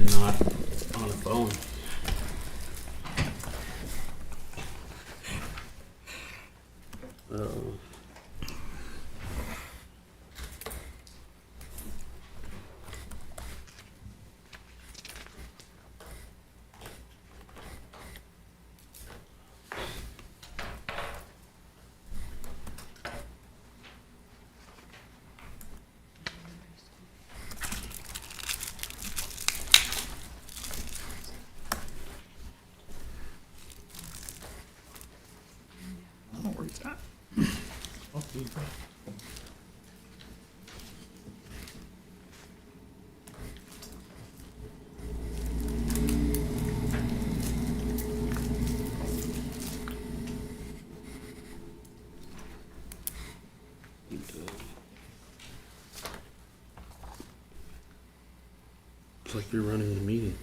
and not on the phone. So, Oh, where's that? Oh, here you go. Looks like you're running the meeting.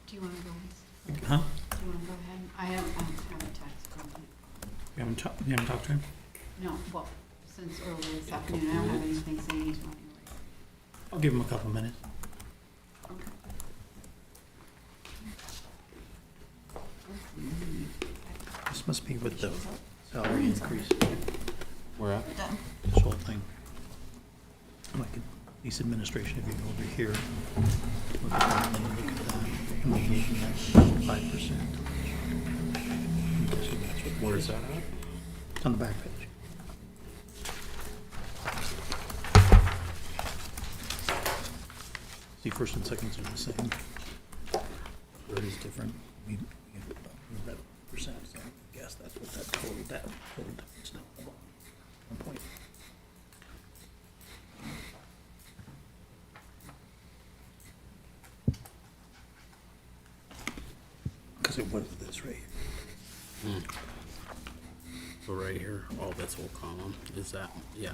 Do you want to go? Huh? Do you want to go ahead? I haven't texted from him. You haven't talked to him? No, well, since earlier this afternoon, I don't have anything saying he's running late. I'll give him a couple minutes. Okay. This must be with the salary increase, Where at? Done. this whole thing. Like, police administration, if you go over here, look at that, and look at that, and we're looking at 5%. Where's that at? It's on the back page. See, first and seconds are the same. Third is different. We get that percent, so I guess that's what that total difference now. 1 point. Because it was this right here. So right here, all this whole column, is that, yeah.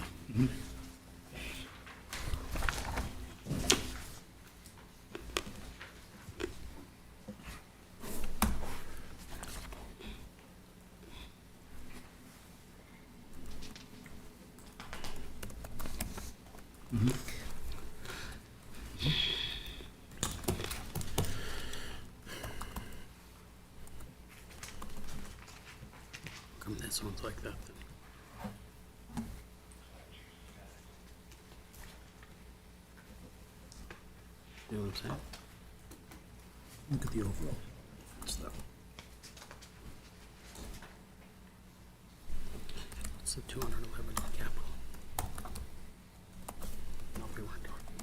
Come this one's like that then. You know what I'm saying? Look at the overall stuff. It's the 211 capital. No, we weren't talking.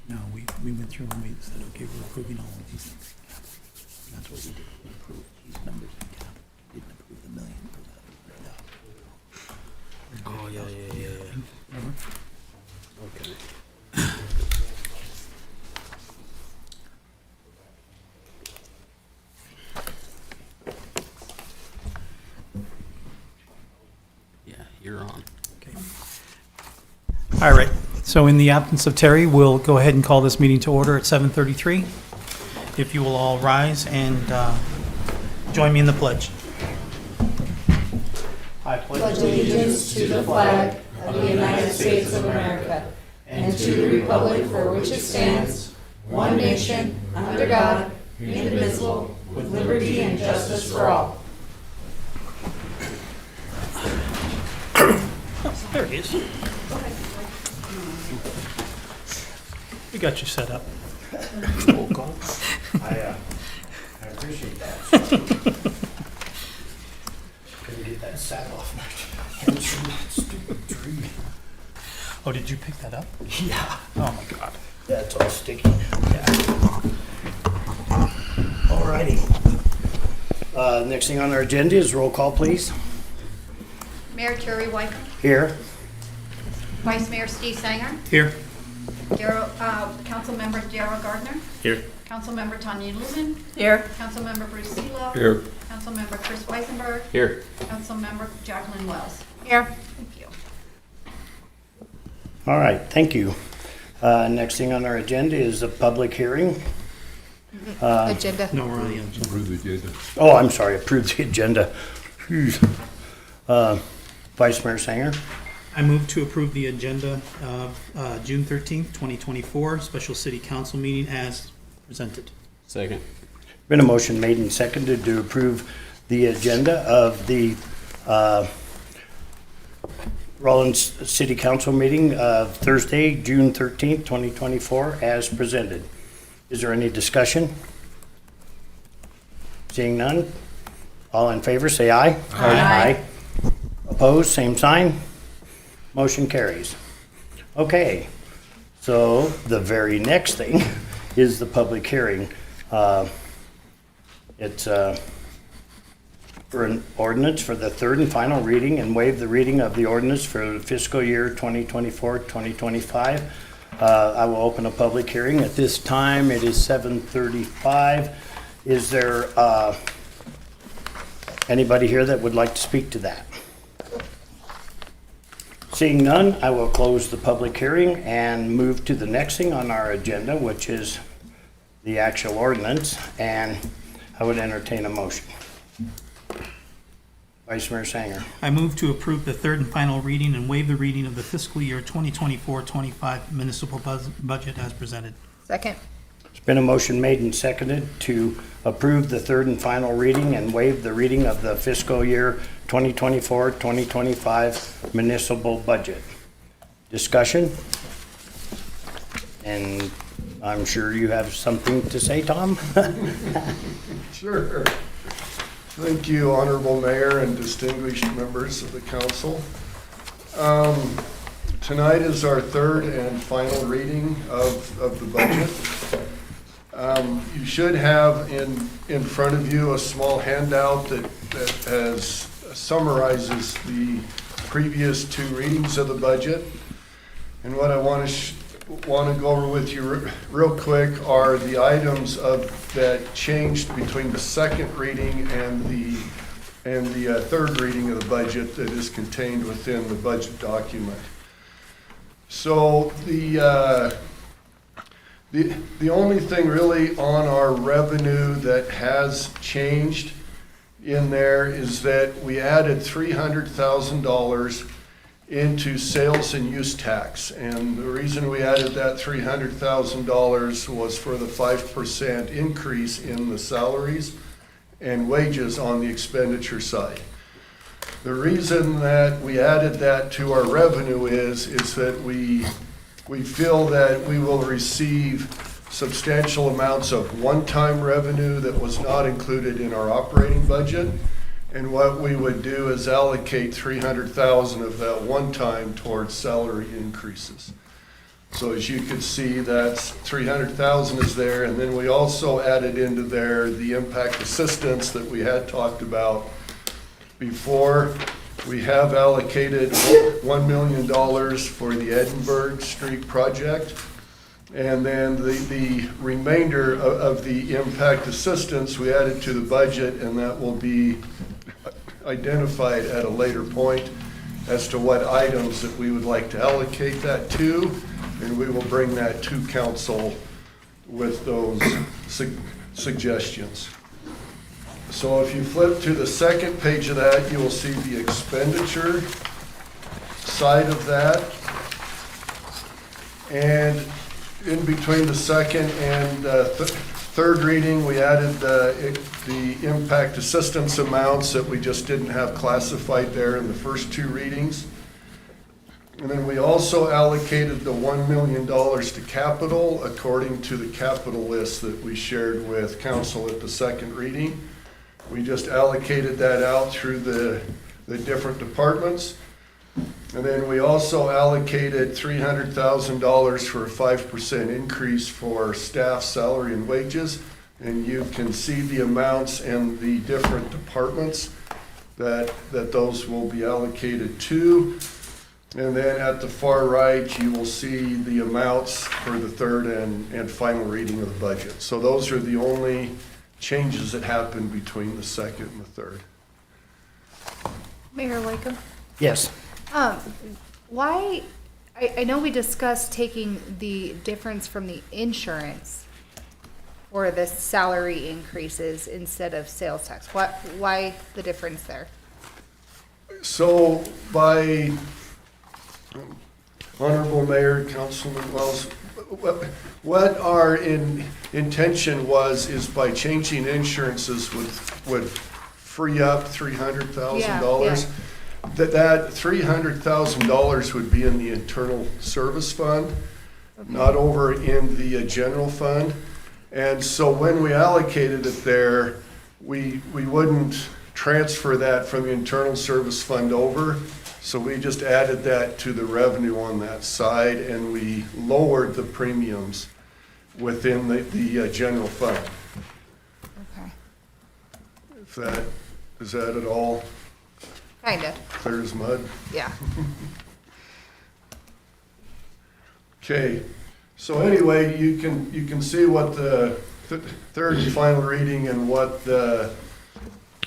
No, we went through and we said, okay, we're approving all of these things in capital. And that's what we did. We approved these numbers in capital. Didn't approve the million. Oh, yeah. Remember? Okay. Yeah, you're on. Okay. All right, so in the absence of Terry, we'll go ahead and call this meeting to order at 7:33. If you will all rise and join me in the pledge. I pledge allegiance to the flag of the United States of America and to the republic for which it stands, one nation, under God, indivisible, with liberty and justice for all. There he is. We got you set up. Roll call. I appreciate that. Couldn't get that sack off my hands from that stupid tree. Oh, did you pick that up? Yeah. Oh, my God. That's all sticky. Yeah. Alrighty. Next thing on our agenda is roll call, please. Mayor Terry Wyckoff, Here. Vice Mayor Steve Sanger, Here. Councilmember Darrell Gardner, Here. Councilmember Tanya Luzin, Here. Councilmember Bruce Seelow, Here. Councilmember Chris Weisenberg, Here. Councilmember Jacqueline Wells. Here. Thank you. All right, thank you. Next thing on our agenda is a public hearing. Agenda. No, we're on the agenda. Approve the agenda. Oh, I'm sorry, approve the agenda. Phew. Vice Mayor Sanger. I move to approve the agenda of June 13th, 2024, special city council meeting as presented. Second. Been a motion made and seconded to approve the agenda of the Rawlins City Council meeting of Thursday, June 13th, 2024, as presented. Is there any discussion? Seeing none, all in favor, say aye. Aye. Opposed, same sign. Motion carries. Okay, so the very next thing is the public hearing. It's for an ordinance for the third and final reading and waive the reading of the ordinance for the fiscal year 2024-2025. I will open a public hearing. At this time, it is 7:35. Is there anybody here that would like to speak to that? Seeing none, I will close the public hearing and move to the next thing on our agenda, which is the actual ordinance, and I would entertain a motion. Vice Mayor Sanger. I move to approve the third and final reading and waive the reading of the fiscal year 2024-25 municipal budget as presented. Second. It's been a motion made and seconded to approve the third and final reading and waive the reading of the fiscal year 2024-2025 municipal budget. Discussion? And I'm sure you have something to say, Tom? Sure. Thank you, Honorable Mayor and distinguished members of the council. Tonight is our third and final reading of the budget. You should have in front of you a small handout that summarizes the previous two readings of the budget. And what I want to go over with you real quick are the items that changed between the second reading and the third reading of the budget that is contained within the budget document. So the only thing really on our revenue that has changed in there is that we added $300,000 into sales and use tax. And the reason we added that $300,000 was for the 5% increase in the salaries and wages on the expenditure side. The reason that we added that to our revenue is that we feel that we will receive substantial amounts of one-time revenue that was not included in our operating budget. And what we would do is allocate $300,000 of that one time towards salary increases. So as you can see, that's $300,000 is there, and then we also added into there the impact assistance that we had talked about before. We have allocated $1 million for the Edinburgh Street project. And then the remainder of the impact assistance we added to the budget, and that will be identified at a later point as to what items that we would like to allocate that to, and we will bring that to council with those suggestions. So if you flip to the second page of that, you will see the expenditure side of that. And in between the second and third reading, we added the impact assistance amounts that we just didn't have classified there in the first two readings. And then we also allocated the $1 million to capital according to the capital list that we shared with council at the second reading. We just allocated that out through the different departments. And then we also allocated $300,000 for a 5% increase for staff salary and wages. And you can see the amounts and the different departments that those will be allocated to. And then at the far right, you will see the amounts for the third and final reading of the budget. So those are the only changes that happened between the second and the third. Mayor Wycombe? Yes. Why, I know we discussed taking the difference from the insurance or the salary increases instead of sales tax. Why the difference there? So by Honorable Mayor, Councilman Wells, what our intention is by changing insurances would free up $300,000. That $300,000 would be in the internal service fund, not over in the general fund. And so when we allocated it there, we wouldn't transfer that from the internal service fund over. So we just added that to the revenue on that side, and we lowered the premiums within the general fund. Okay. Is that at all Kinda, clear as mud? yeah. Okay, so anyway, you can see what the third and final reading and what the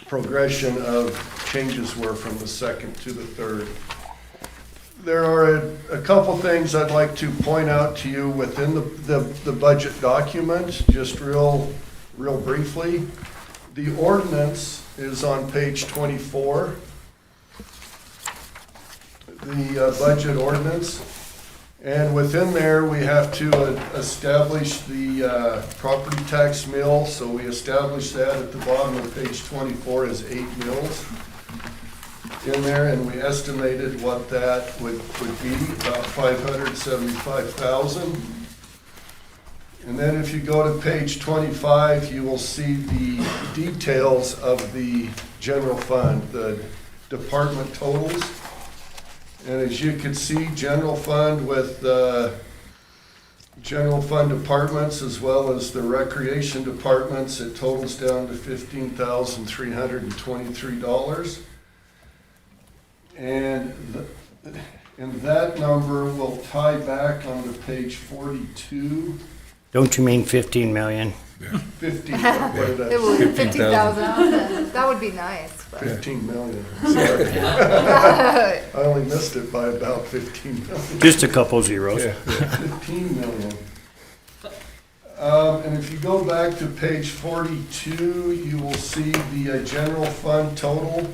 progression of changes were from the second to the third. There are a couple things I'd like to point out to you within the budget document, just real briefly. The ordinance is on page 24. The budget ordinance. And within there, we have to establish the property tax mill. So we established that at the bottom of page 24 as 8 mills in there, and we estimated what that would be, about $575,000. And then if you go to page 25, you will see the details of the general fund, the department totals. And as you can see, general fund with general fund departments as well as the recreation departments, it totals down to $15,323. And that number will tie back onto page 42. Don't you mean 15 million? 15, what did I It say? would 50,000. That would be nice. But. 15 million. Sorry. I only missed it by about 15 million. Just a couple zeros. 15 million. And if you go back to page 42, you will see the general fund total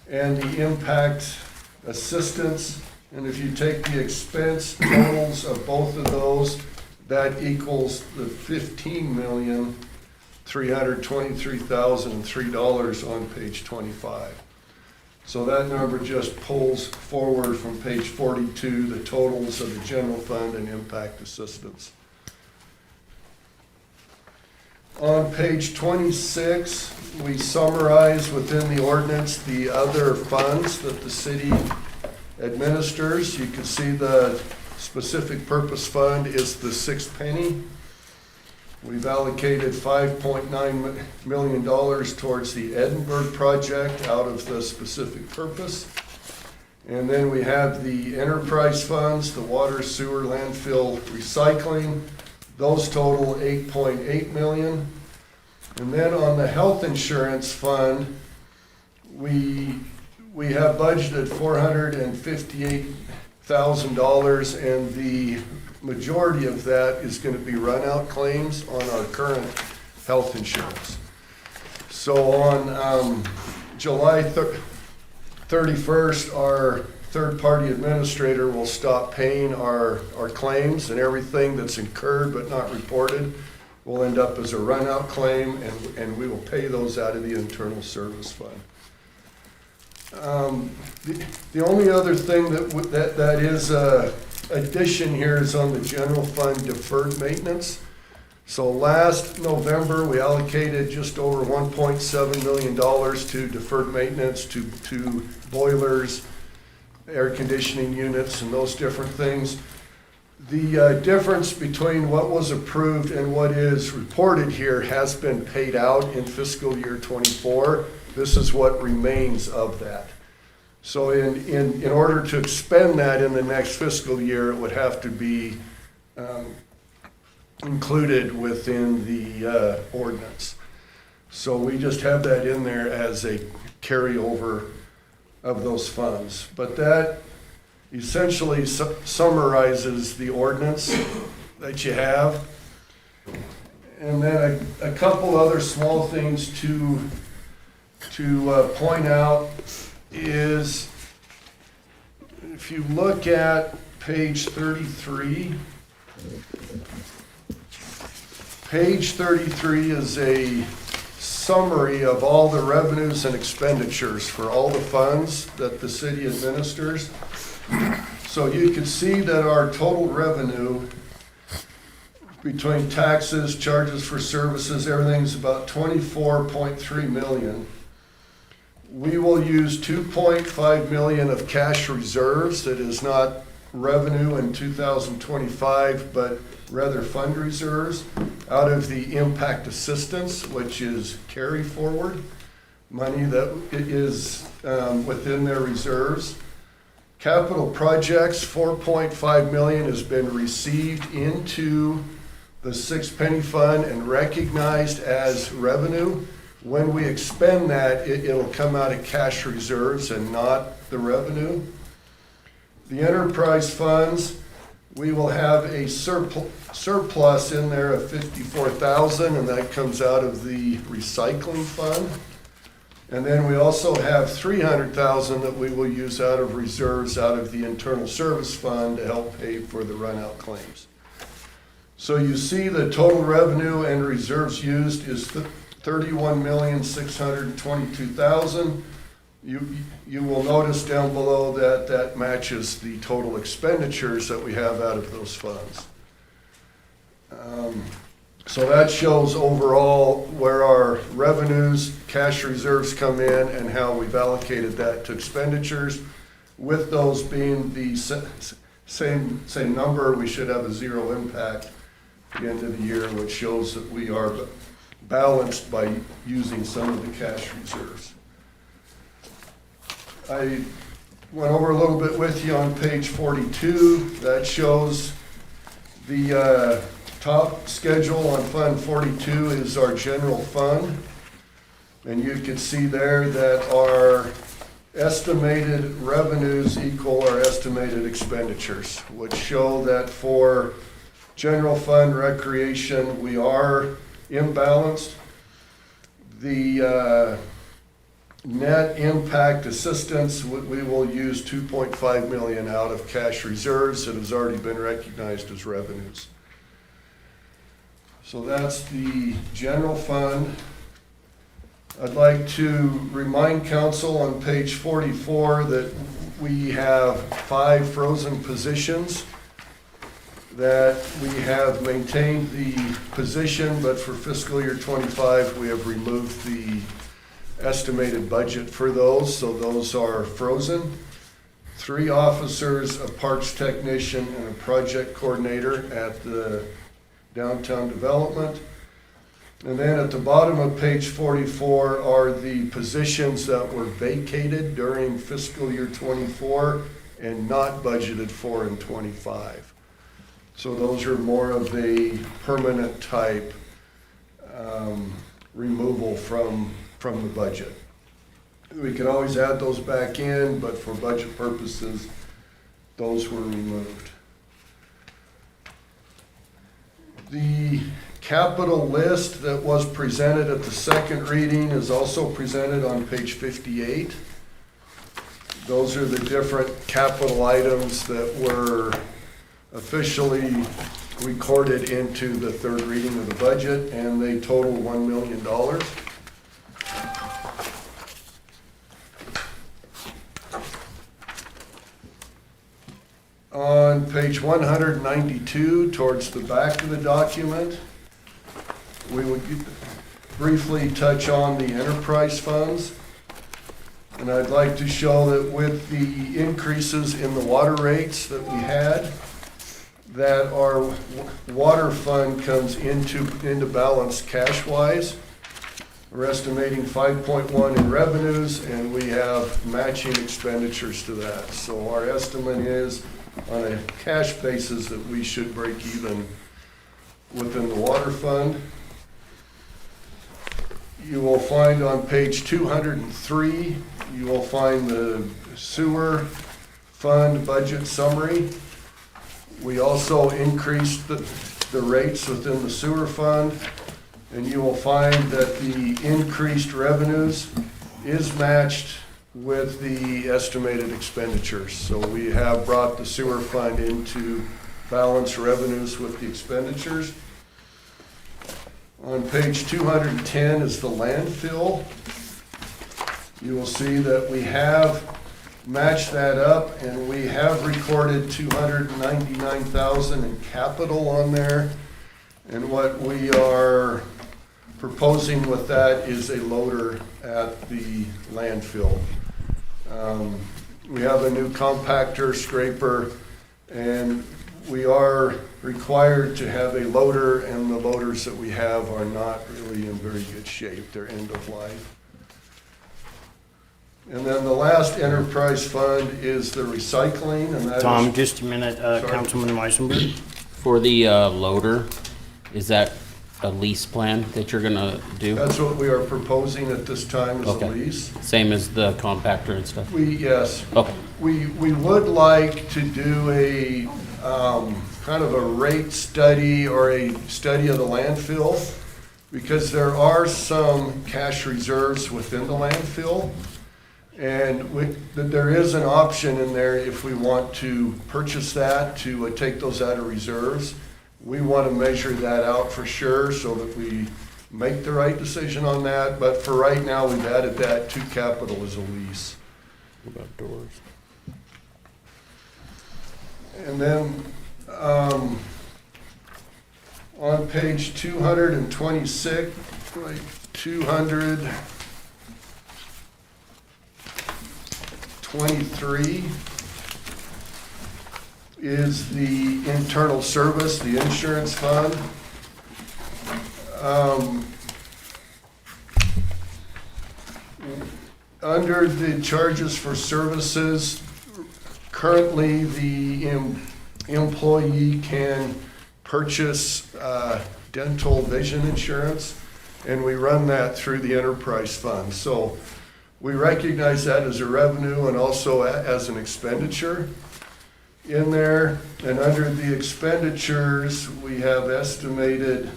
and the impact assistance. And if you take the expense totals of both of those, that equals the $15,323,003 on page 25. So that number just pulls forward from page 42 the totals of the general fund and impact assistance. On page 26, we summarize within the ordinance the other funds that the city administers. You can see the specific purpose fund is the 6th penny. We've allocated $5.9 million towards the Edinburgh project out of the specific purpose. And then we have the enterprise funds, the water, sewer, landfill, recycling. Those total $8.8 million. And then on the health insurance fund, we have budgeted $458,000, and the majority of that is going to be run-out claims on our current health insurance. So on July 31st, our third-party administrator will stop paying our claims, and everything that's incurred but not reported will end up as a run-out claim, and we will pay those out of the internal service fund. The only other thing that is addition here is on the general fund deferred maintenance. So last November, we allocated just over $1.7 million to deferred maintenance, to boilers, air conditioning units, and those different things. The difference between what was approved and what is reported here has been paid out in fiscal year 24. This is what remains of that. So in order to expend that in the next fiscal year, it would have to be included within the ordinance. So we just have that in there as a carryover of those funds. But that essentially summarizes the ordinance that you have. And then a couple other small things to point out is, if if you look at page 33, page 33 is a summary of all the revenues and expenditures for all the funds that the city administers. So you can see that our total revenue between taxes, charges for services, everything's about 24.3 million. We will use 2.5 million of cash reserves. That is not revenue in 2025, but rather fund reserves out of the impact assistance, which is carry forward money that is within their reserves. Capital projects, 4.5 million has been received into the six-penny fund and recognized as revenue. When we expend that, it'll come out of cash reserves and not the revenue. The enterprise funds, we will have a surplus in there of 54,000, and that comes out of the recycling fund. And then we also have 300,000 that we will use out of reserves out of the internal service fund to help pay for the run-out claims. So you see the total revenue and reserves used is 31,622,000. You will notice down below that that matches the total expenditures that we have out of those funds. So that shows overall where our revenues, cash reserves come in and how we've allocated that to expenditures. With those being the same number, we should have a zero impact at the end of the year, which shows that we are balanced by using some of the cash reserves. I went over a little bit with you on page 42. That shows the top schedule on Fund 42 is our general fund. And you can see there that our estimated revenues equal our estimated expenditures, which show that for general fund recreation, we are imbalanced. The net impact assistance, we will use 2.5 million out of cash reserves that has already been recognized as revenues. So that's the general fund. I'd like to remind council on page 44 that we have 5 frozen positions, that we have maintained the position, but for fiscal year 25, we have removed the estimated budget for those, so those are frozen. 3 officers, a parks technician, and a project coordinator at the downtown development. And then at the bottom of page 44 are the positions that were vacated during fiscal year 24 and not budgeted for in 25. So those are more of a permanent type removal from the budget. We could always add those back in, but for budget purposes, those were removed. The capital list that was presented at the second reading is also presented on page 58. Those are the different capital items that were officially recorded into the third reading of the budget, and they total $1 million. On page 192, towards the back of the document, we would briefly touch on the enterprise funds. And I'd like to show that with the increases in the water rates that we had, that our water fund comes into balance cash-wise. We're estimating 5.1 in revenues, and we have matching expenditures to that. So our estimate is, on a cash basis, that we should break even within the water fund. You will find on page 203, you will find the sewer fund budget summary. We also increased the rates within the sewer fund, and you will find that the increased revenues is matched with the estimated expenditures. So we have brought the sewer fund into balance revenues with the expenditures. On page 210 is the landfill. You will see that we have matched that up, and we have recorded $299,000 in capital on there. And what we are proposing with that is a loader at the landfill. We have a new compactor, scraper, and we are required to have a loader, and the loaders that we have are not really in very good shape. They're end of life. And then the last enterprise fund is the recycling, and that is. Tom, just a minute, Councilman Weisenberg. For the loader, is that a lease plan that you're gonna do? That's what we are proposing at this time, is a Okay. lease. Same as the compactor and stuff? Yes, Okay. we would like to do a, kind of a rate study or a study of the landfill, because there are some cash reserves within the landfill. And there is an option in there if we want to purchase that, to take those out of reserves. We want to measure that out for sure so that we make the right decision on that. But for right now, we've added that to capital as a lease. What about doors? And then on page 226, like 223 is the internal service, the insurance fund. Under the charges for services, currently the employee can purchase dental vision insurance, and we run that through the enterprise fund. So we recognize that as a revenue and also as an expenditure in there. And under the expenditures, we have estimated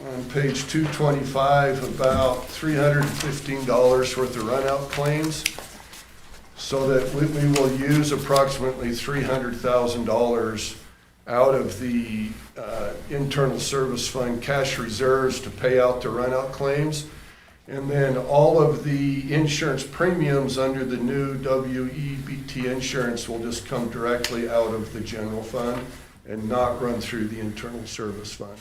on page 225 about $315 worth of run-out claims, so that we will use approximately $300,000 out of the internal service fund cash reserves to pay out the run-out claims. And then all of the insurance premiums under the new WEBT insurance will just come directly out of the general fund and not run through the internal service fund.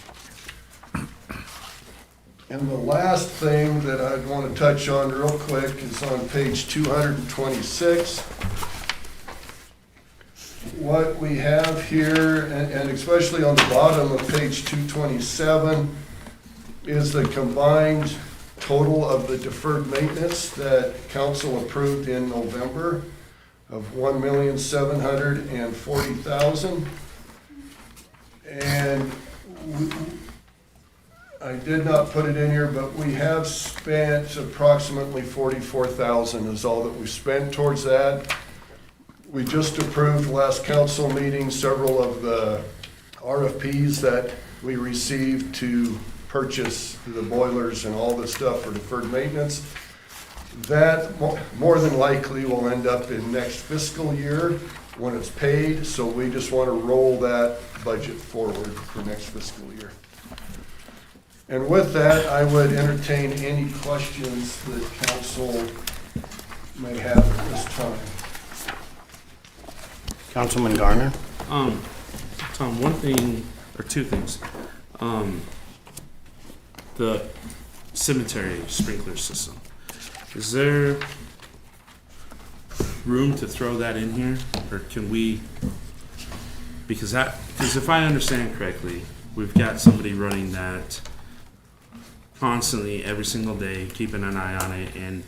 And the last thing that I'd want to touch on real quick is on page 226. What we have here, and especially on the bottom of page 227, is the combined total of the deferred maintenance that council approved in November of $1,740,000. And I did not put it in here, but we have spent approximately $44,000 is all that we spent towards that. We just approved last council meeting several of the RFPs that we received to purchase the boilers and all the stuff for deferred maintenance. That more than likely will end up in next fiscal year when it's paid, so we just want to roll that budget forward for next fiscal year. And with that, I would entertain any questions that council may have at this time. Councilman Garner? Tom, one thing, or two things. The cemetery sprinkler system. Is there room to throw that in here? Or can we, because if I understand correctly, we've got somebody running that constantly every single day, keeping an eye on it, and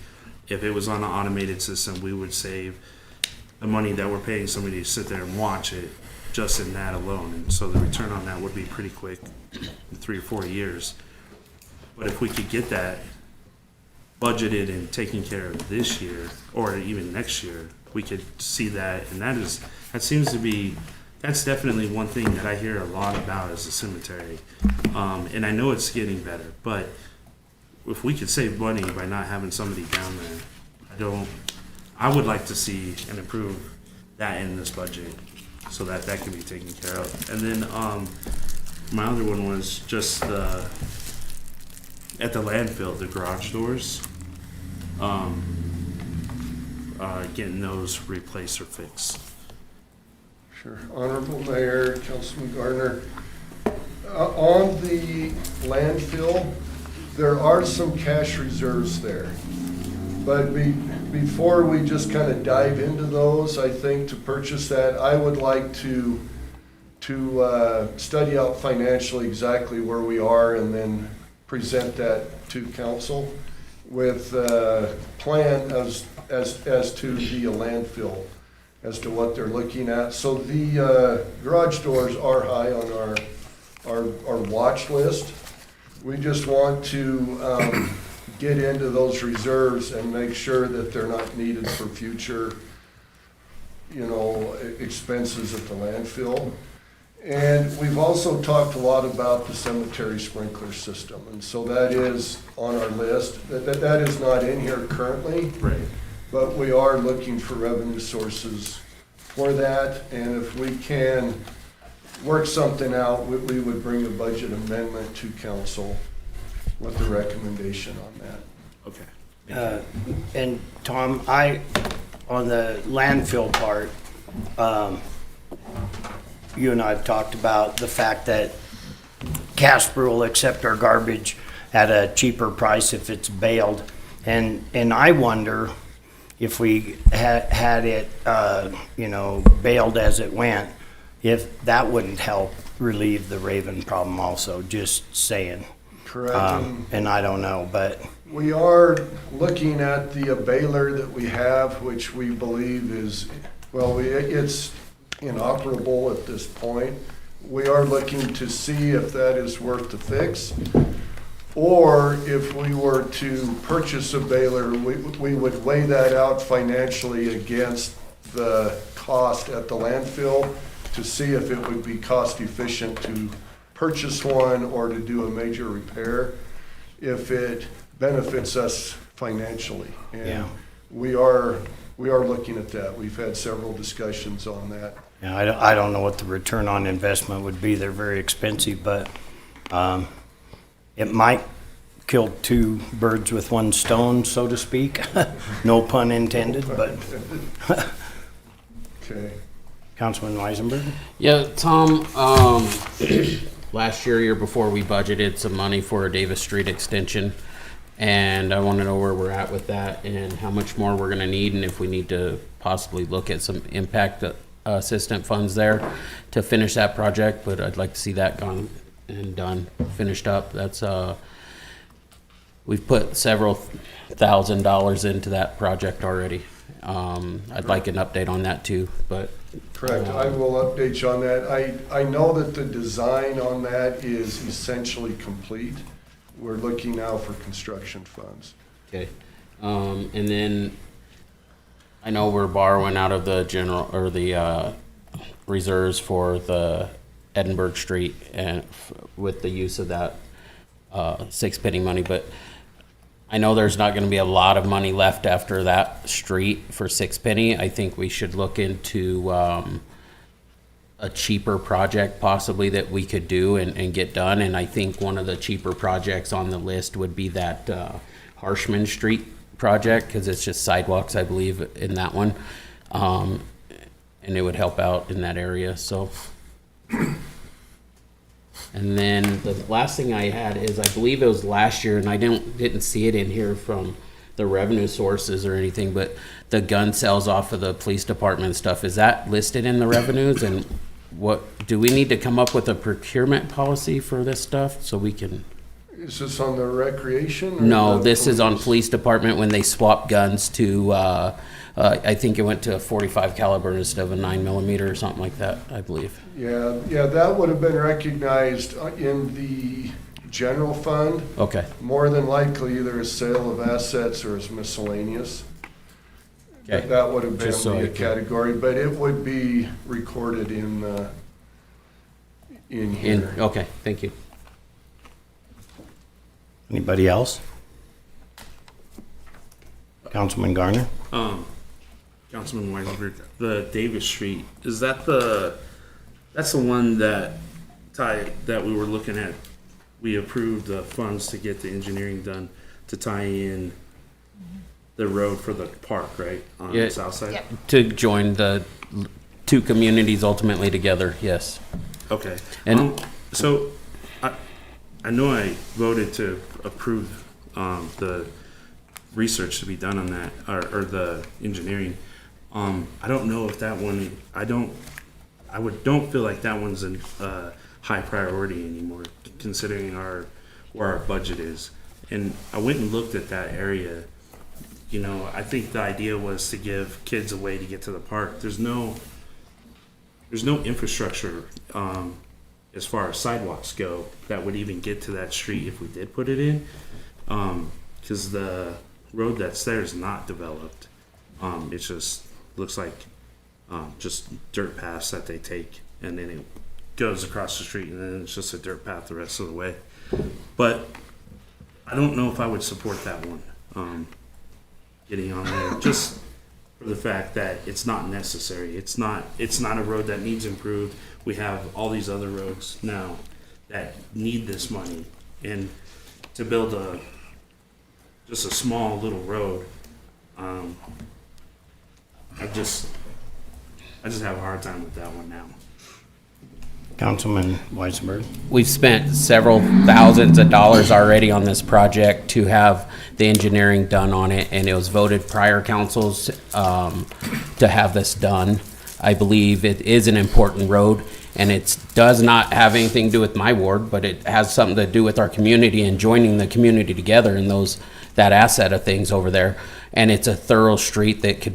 if it was on an automated system, we would save the money that we're paying somebody to sit there and watch it just in that alone. And so the return on that would be pretty quick, in 3 or 4 years. But if we could get that budgeted and taken care of this year, or even next year, we could see that. And that's definitely one thing that I hear a lot about as a cemetery. And I know it's getting better, but if we could save money by not having somebody down there, I I would like to see and improve that in this budget so that that can be taken care of. And then, my other one was just at the landfill, the garage doors, getting those replaced or fixed. Sure. Honorable Mayor, Councilman Gardner, on the landfill, there are some cash reserves there. But before we just kind of dive into those, I think to purchase that, I would like to study out financially exactly where we are and then present that to council with a plan as to the landfill, as to what they're looking at. So the garage doors are high on our watch list. We just want to get into those reserves and make sure that they're not needed for future, expenses at the landfill. And we've also talked a lot about the cemetery sprinkler system, and so that is on our list. That is not in here currently. Right. But we are looking for revenue sources for that, and if we can work something out, we would bring a budget amendment to council with the recommendation on that. Okay. And Tom, on the landfill part, you and I have talked about the fact that Casper will accept our garbage at a cheaper price if it's baled. And I wonder if we had it, baled as it went, if that wouldn't help relieve the Raven problem also, just saying. Correct. And I don't know, but We are looking at the baler that we have, which we believe is, it's inoperable at this point. We are looking to see if that is worth the fix. Or if we were to purchase a baler, we would weigh that out financially against the cost at the landfill to see if it would be cost efficient to purchase one or to do a major repair, if it benefits us financially. Yeah. And we are looking at that. We've had several discussions on that. yeah, I don't know what the return on investment would be. They're very expensive, but it might kill two birds with one stone, so to speak. No pun intended, but Okay. Councilman Weisenberg? Yeah, Tom, last year before, we budgeted some money for a Davis Street extension. And I want to know where we're at with that and how much more we're going to need, and if we need to possibly look at some impact assistant funds there to finish that project. But I'd like to see that gone and done, finished up. That's, we've put several $1,000s into that project already. I'd like an update on that too, but. Correct. I will update you on that. I know that the design on that is essentially complete. We're looking now for construction funds. Okay, and then I know we're borrowing out of the general, or the, reserves for the Edinburgh Street and with the use of that, 6 penny money, but I know there's not gonna be a lot of money left after that street for 6 penny. I think we should look into, a cheaper project possibly that we could do and get done. And I think one of the cheaper projects on the list would be that Harshman Street project, because it's just sidewalks, I believe, in that one. And it would help out in that area, so. And then the last thing I had is, I believe it was last year, and I didn't see it in here from the revenue sources or anything, but the gun sales off of the police department stuff, is that listed in the revenues? And what, do we need to come up with a procurement policy for this stuff so we can? Is this on the recreation? or No, the this is on police department when they swap guns to, I think it went to a 45 caliber instead of a 9mm or something like that, I believe. Yeah, that would have been recognized in the general fund. Okay, More than likely either as sale of assets or as miscellaneous. okay. That would have been Just so I the can- category, but it would be recorded in here. Okay, thank you. Anybody else? Councilman Garner? Councilman Weisenberg, the Davis Street, is that that's the one that that we were looking at? We approved the funds to get the engineering done to tie in the road for the park, right? On Yeah. the south side? Yep. To join the two communities ultimately together, yes. Okay. And- So, I know I voted to approve, the research to be done on that, or the engineering. I don't know if that one, don't feel like that one's a high priority anymore, considering where our budget is. And I went and looked at that area. You know, I think the idea was to give kids a way to get to the park. There's no infrastructure, as far as sidewalks go, that would even get to that street if we did put it in. Because the road that's there is not developed. It just looks like just dirt paths that they take, and then it goes across the street, and then it's just a dirt path the rest of the way. But I don't know if I would support that one, getting on there, just for the fact that it's not necessary. It's not a road that needs improved. We have all these other roads now that need this money, and to build just a small little road, I just have a hard time with that one now. Councilman Weisenberg? We've spent several thousands of dollars already on this project to have the engineering done on it, and it was voted prior councils to have this done. I believe it is an important road, and it does not have anything to do with my ward, but it has something to do with our community and joining the community together and that asset of things over there. And it's a thorough street that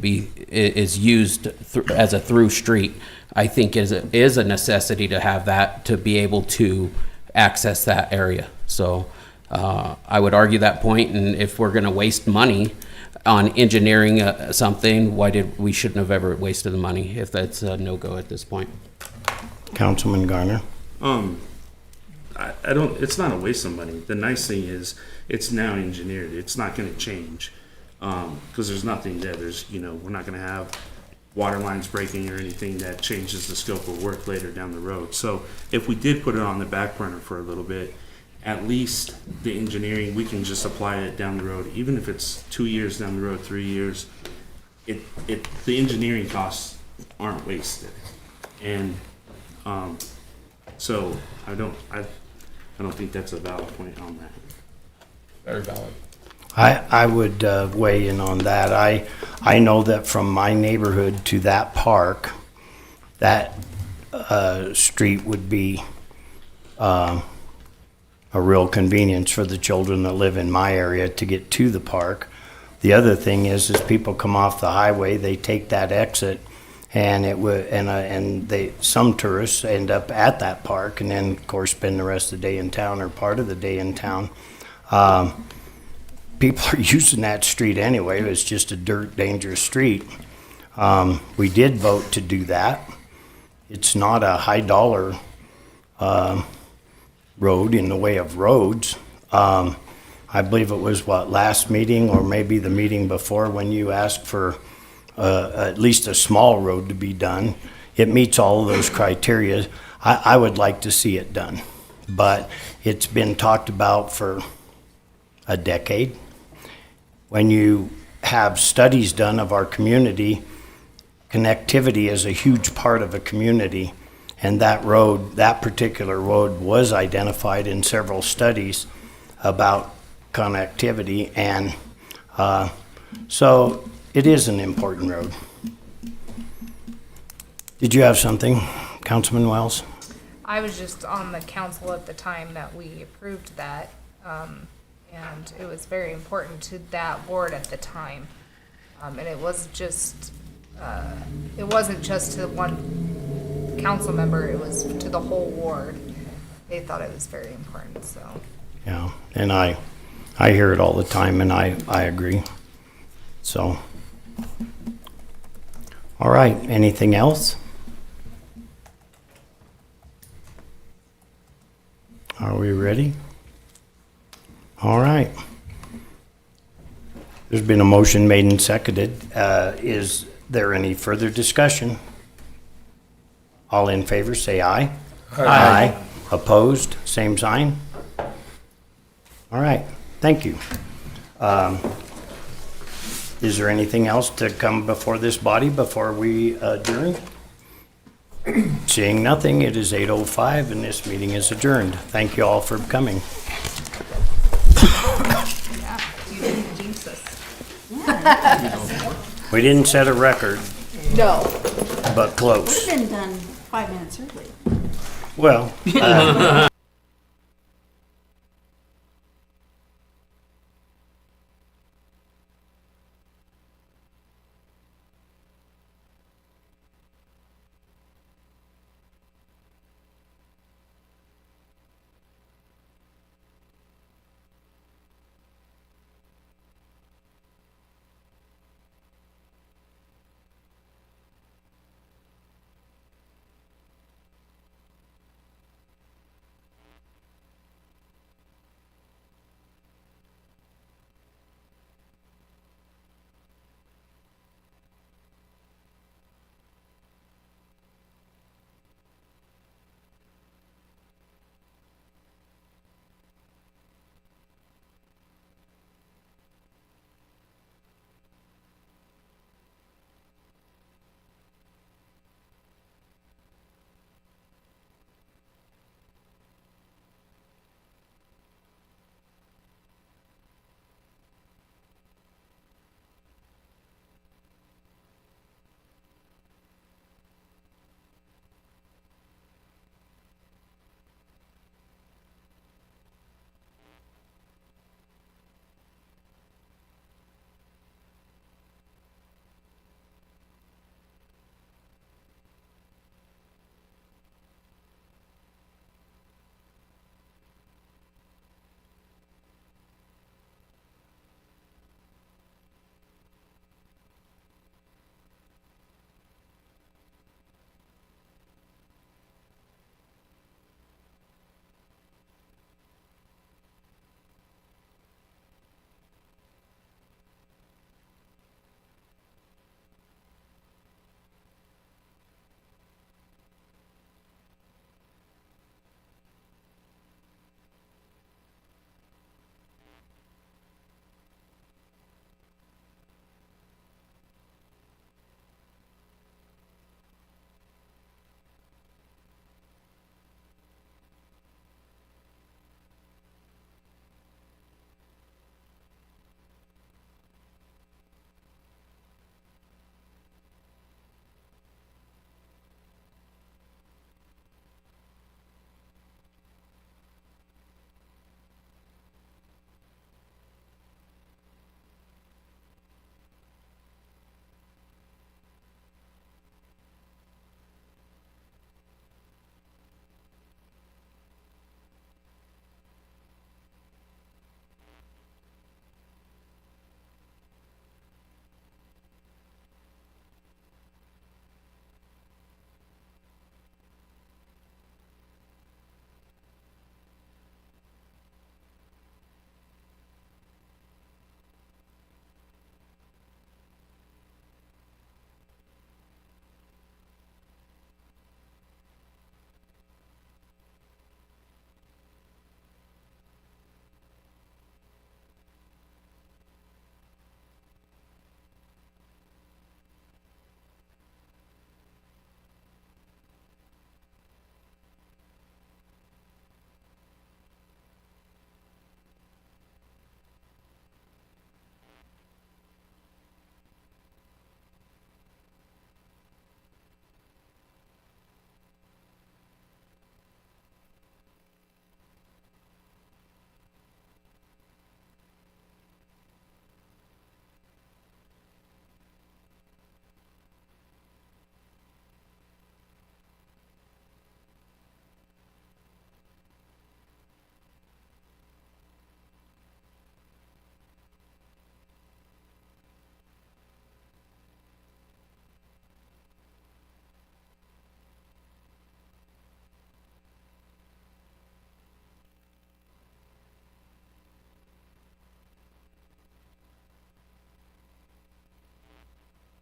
is used as a through street. I think is a necessity to have that, to be able to access that area. So I would argue that point, and if we're gonna waste money on engineering something, we shouldn't have ever wasted the money if that's a no-go at this point. Councilman Garner? I don't, it's not a waste of money. The nice thing is it's now engineered. It's not going to change, because there's nothing there. We're not going to have water lines breaking or anything that changes the scope of work later down the road. So if we did put it on the back burner for a little bit, at least the engineering, we can just apply it down the road. Even if it's 2 years down the road, 3 years, the engineering costs aren't wasted. And so I don't think that's a valid point on that. Very valid. I would weigh in on that. I know that from my neighborhood to that park, that street would be a real convenience for the children that live in my area to get to the park. The other thing is people come off the highway, they take that exit, and some tourists end up at that park, and then of course spend the rest of the day in town or part of the day in town. People are using that street anyway. It's just a dirt, dangerous street. We did vote to do that. It's not a high dollar road in the way of roads. I believe it was last meeting or maybe the meeting before when you asked for at least a small road to be done. It meets all of those criteria. I would like to see it done, but it's been talked about for a decade. When you have studies done of our community, connectivity is a huge part of a community, and that particular road was identified in several studies about connectivity, and so it is an important road. Did you have something, Councilman Wells? I was just on the council at the time that we approved that, and it was very important to that board at the time. And it was just, it wasn't just to one council member, it was to the whole ward. They thought it was very important, so. Yeah, and I hear it all the time, and I agree. So, all right, anything else? Are we ready? All right. There's been a motion made and seconded. Is there any further discussion? All in favor, say aye. Aye. Opposed, same sign. All right, thank you. Is there anything else to come before this body before we adjourn? Seeing nothing, it is 8:05 and this meeting is adjourned. Thank you all for coming. Yeah, you didn't jinx us. We didn't set a record, No. but close. Been done 5 minutes early. Well,